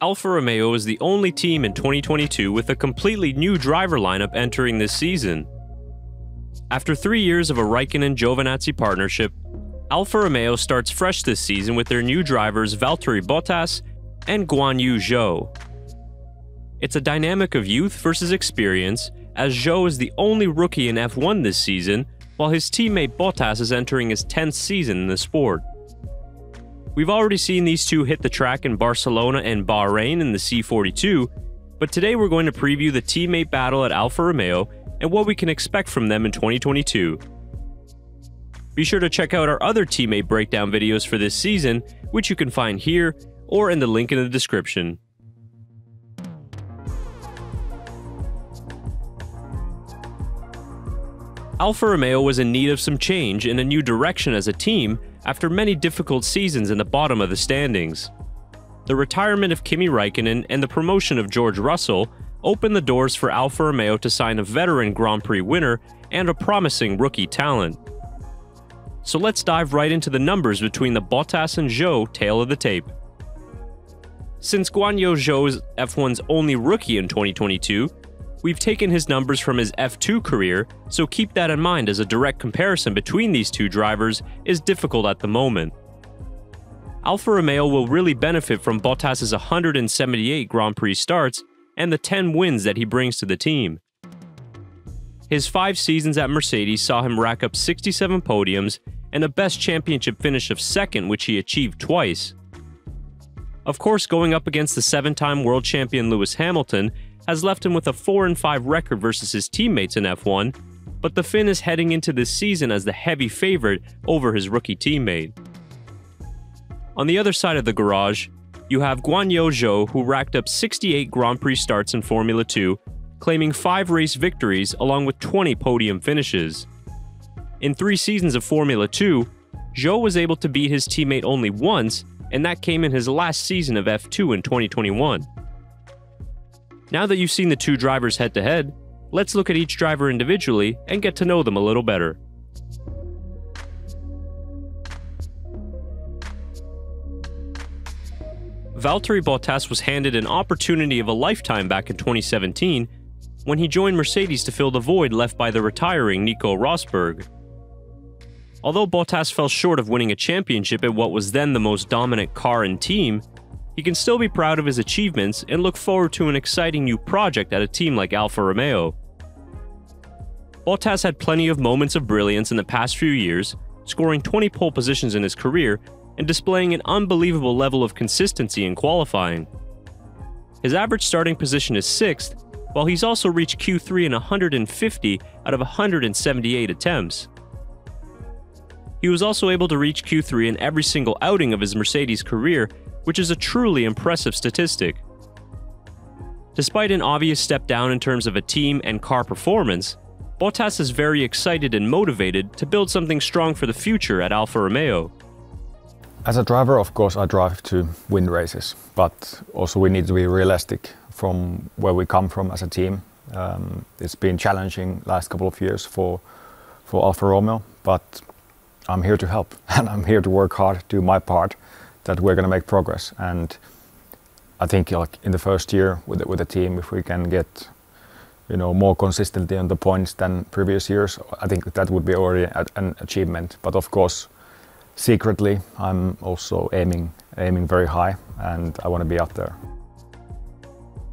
Alfa Romeo is the only team in 2022 with a completely new driver lineup entering this season. After 3 years of a Raikkonen-Giovinazzi partnership, Alfa Romeo starts fresh this season with their new drivers Valtteri Bottas and Guanyu Zhou. It's a dynamic of youth versus experience, as Zhou is the only rookie in F1 this season, while his teammate Bottas is entering his 10th season in the sport. We've already seen these two hit the track in Barcelona and Bahrain in the C42, but today we're going to preview the teammate battle at Alfa Romeo and what we can expect from them in 2022. Be sure to check out our other teammate breakdown videos for this season, which you can find here or in the link in the description. Alfa Romeo was in need of some change and a new direction as a team after many difficult seasons in the bottom of the standings. The retirement of Kimi Raikkonen and the promotion of George Russell opened the doors for Alfa Romeo to sign a veteran Grand Prix winner and a promising rookie talent. So let's dive right into the numbers between the Bottas and Zhou tale of the tape. Since Guanyu Zhou is F1's only rookie in 2022, we've taken his numbers from his F2 career, so keep that in mind as a direct comparison between these two drivers is difficult at the moment. Alfa Romeo will really benefit from Bottas' 178 Grand Prix starts and the 10 wins that he brings to the team. His 5 seasons at Mercedes saw him rack up 67 podiums and a best championship finish of 2nd, which he achieved twice. Of course, going up against the 7-time world champion Lewis Hamilton has left him with a 4-5 record versus his teammates in F1, but the Finn is heading into this season as the heavy favorite over his rookie teammate. On the other side of the garage, you have Guanyu Zhou, who racked up 68 Grand Prix starts in Formula 2, claiming 5 race victories along with 20 podium finishes. In 3 seasons of Formula 2, Zhou was able to beat his teammate only once, and that came in his last season of F2 in 2021. Now that you've seen the two drivers head-to-head, let's look at each driver individually and get to know them a little better. Valtteri Bottas was handed an opportunity of a lifetime back in 2017 when he joined Mercedes to fill the void left by the retiring Nico Rosberg. Although Bottas fell short of winning a championship at what was then the most dominant car and team, he can still be proud of his achievements and look forward to an exciting new project at a team like Alfa Romeo. Bottas had plenty of moments of brilliance in the past few years, scoring 20 pole positions in his career and displaying an unbelievable level of consistency in qualifying. His average starting position is 6th, while he's also reached Q3 in 150 out of 178 attempts. He was also able to reach Q3 in every single outing of his Mercedes career, which is a truly impressive statistic. Despite an obvious step down in terms of a team and car performance, Bottas is very excited and motivated to build something strong for the future at Alfa Romeo. As a driver, of course, I drive to win races, but also we need to be realistic from where we come from as a team. It's been challenging last couple of years for Alfa Romeo, but I'm here to help and I'm here to work hard, do my part, that we're going to make progress. And I think like in the first year with the team, if we can get more consistently on the points than previous years, I think that would be already an achievement. But of course, secretly, I'm also aiming very high, and I want to be up there.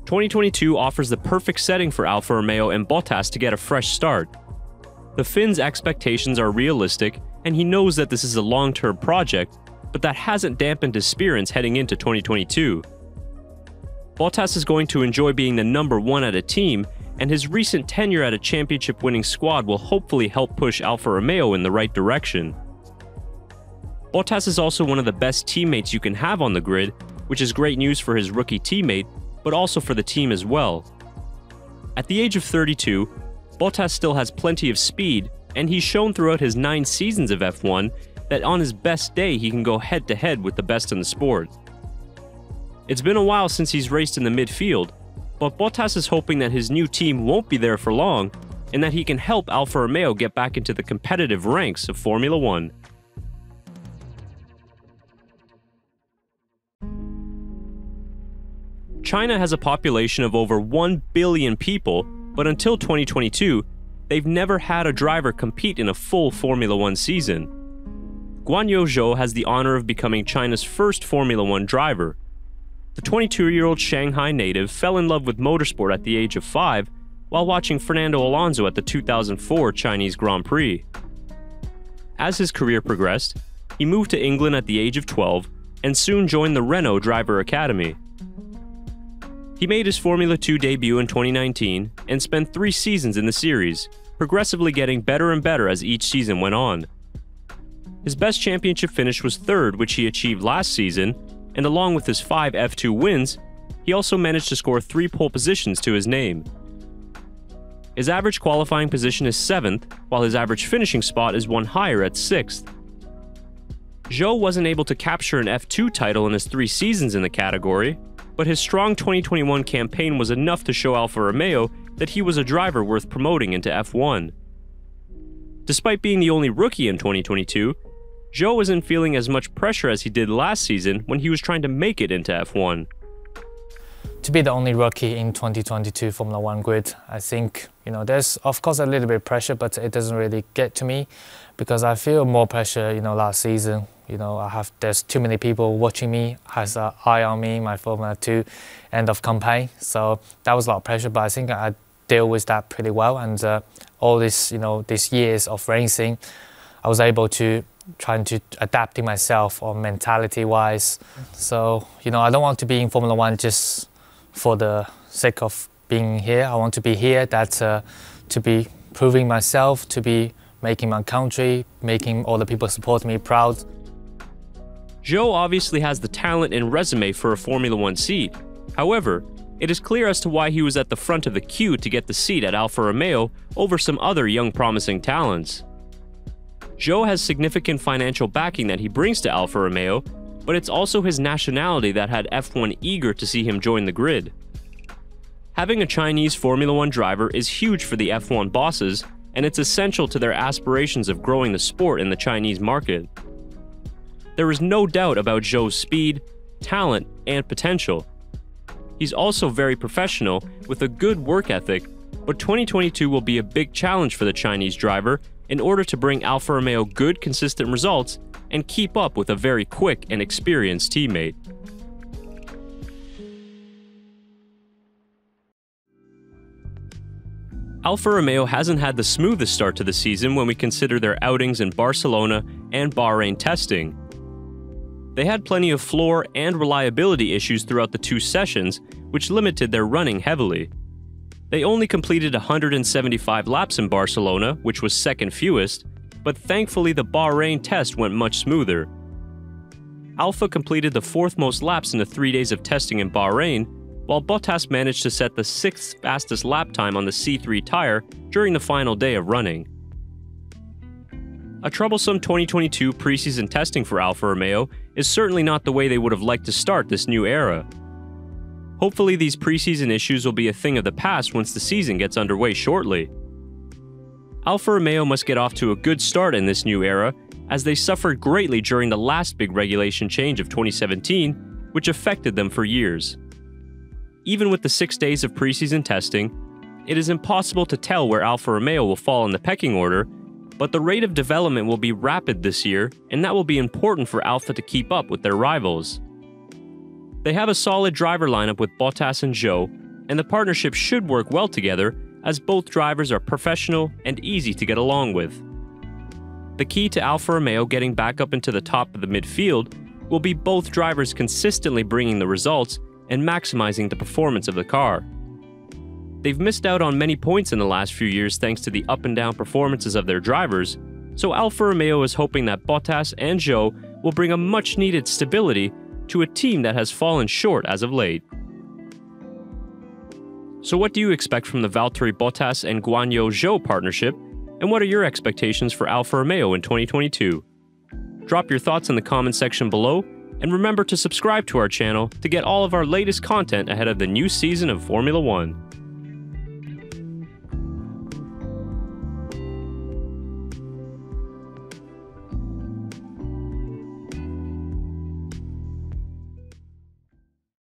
2022 offers the perfect setting for Alfa Romeo and Bottas to get a fresh start. The Finn's expectations are realistic, and he knows that this is a long-term project, but that hasn't dampened his spirits heading into 2022. Bottas is going to enjoy being the number 1 at a team, and his recent tenure at a championship-winning squad will hopefully help push Alfa Romeo in the right direction. Bottas is also one of the best teammates you can have on the grid, which is great news for his rookie teammate, but also for the team as well. At the age of 32, Bottas still has plenty of speed, and he's shown throughout his 9 seasons of F1 that on his best day he can go head-to-head with the best in the sport. It's been a while since he's raced in the midfield, but Bottas is hoping that his new team won't be there for long, and that he can help Alfa Romeo get back into the competitive ranks of Formula 1. China has a population of over 1 billion people, but until 2022, they've never had a driver compete in a full Formula One season. Guanyu Zhou has the honor of becoming China's first Formula One driver. The 22-year-old Shanghai native fell in love with motorsport at the age of 5 while watching Fernando Alonso at the 2004 Chinese Grand Prix. As his career progressed, he moved to England at the age of 12 and soon joined the Renault Driver Academy. He made his Formula 2 debut in 2019 and spent 3 seasons in the series, progressively getting better and better as each season went on. His best championship finish was 3rd, which he achieved last season, and along with his 5 F2 wins, he also managed to score 3 pole positions to his name. His average qualifying position is 7th, while his average finishing spot is one higher at 6th. Zhou wasn't able to capture an F2 title in his 3 seasons in the category, but his strong 2021 campaign was enough to show Alfa Romeo that he was a driver worth promoting into F1. Despite being the only rookie in 2022, Zhou isn't feeling as much pressure as he did last season when he was trying to make it into F1. To be the only rookie in 2022 Formula One grid, I think, there's of course a little bit of pressure, but it doesn't really get to me because I feel more pressure, last season. There's too many people watching me, has an eye on me, my Formula 2 end of campaign. So that was a lot of pressure, but I think I deal with that pretty well. And all this, these years of racing, I was able to trying to adapt myself or mentality-wise. So, I don't want to be in Formula One just for the sake of being here. I want to be here to be proving myself, to be making my country, making all the people supporting me proud. Zhou obviously has the talent and resume for a Formula One seat. However, it is clear as to why he was at the front of the queue to get the seat at Alfa Romeo over some other young promising talents. Zhou has significant financial backing that he brings to Alfa Romeo, but it's also his nationality that had F1 eager to see him join the grid. Having a Chinese Formula One driver is huge for the F1 bosses, and it's essential to their aspirations of growing the sport in the Chinese market. There is no doubt about Zhou's speed, talent, and potential. He's also very professional with a good work ethic, but 2022 will be a big challenge for the Chinese driver in order to bring Alfa Romeo good, consistent results and keep up with a very quick and experienced teammate. Alfa Romeo hasn't had the smoothest start to the season when we consider their outings in Barcelona and Bahrain testing. They had plenty of floor and reliability issues throughout the 2 sessions, which limited their running heavily. They only completed 175 laps in Barcelona, which was 2nd fewest, but thankfully the Bahrain test went much smoother. Alfa completed the 4th most laps in the 3 days of testing in Bahrain, while Bottas managed to set the 6th fastest lap time on the C3 tire during the final day of running. A troublesome 2022 preseason testing for Alfa Romeo is certainly not the way they would have liked to start this new era. Hopefully these preseason issues will be a thing of the past once the season gets underway shortly. Alfa Romeo must get off to a good start in this new era, as they suffered greatly during the last big regulation change of 2017, which affected them for years. Even with the 6 days of preseason testing, it is impossible to tell where Alfa Romeo will fall in the pecking order, but the rate of development will be rapid this year, and that will be important for Alfa to keep up with their rivals. They have a solid driver lineup with Bottas and Zhou, and the partnership should work well together as both drivers are professional and easy to get along with. The key to Alfa Romeo getting back up into the top of the midfield will be both drivers consistently bringing the results and maximizing the performance of the car. They've missed out on many points in the last few years thanks to the up and down performances of their drivers, so Alfa Romeo is hoping that Bottas and Zhou will bring a much needed stability to a team that has fallen short as of late. So what do you expect from the Valtteri Bottas and Guanyu Zhou partnership, and what are your expectations for Alfa Romeo in 2022? Drop your thoughts in the comment section below, and remember to subscribe to our channel to get all of our latest content ahead of the new season of Formula One.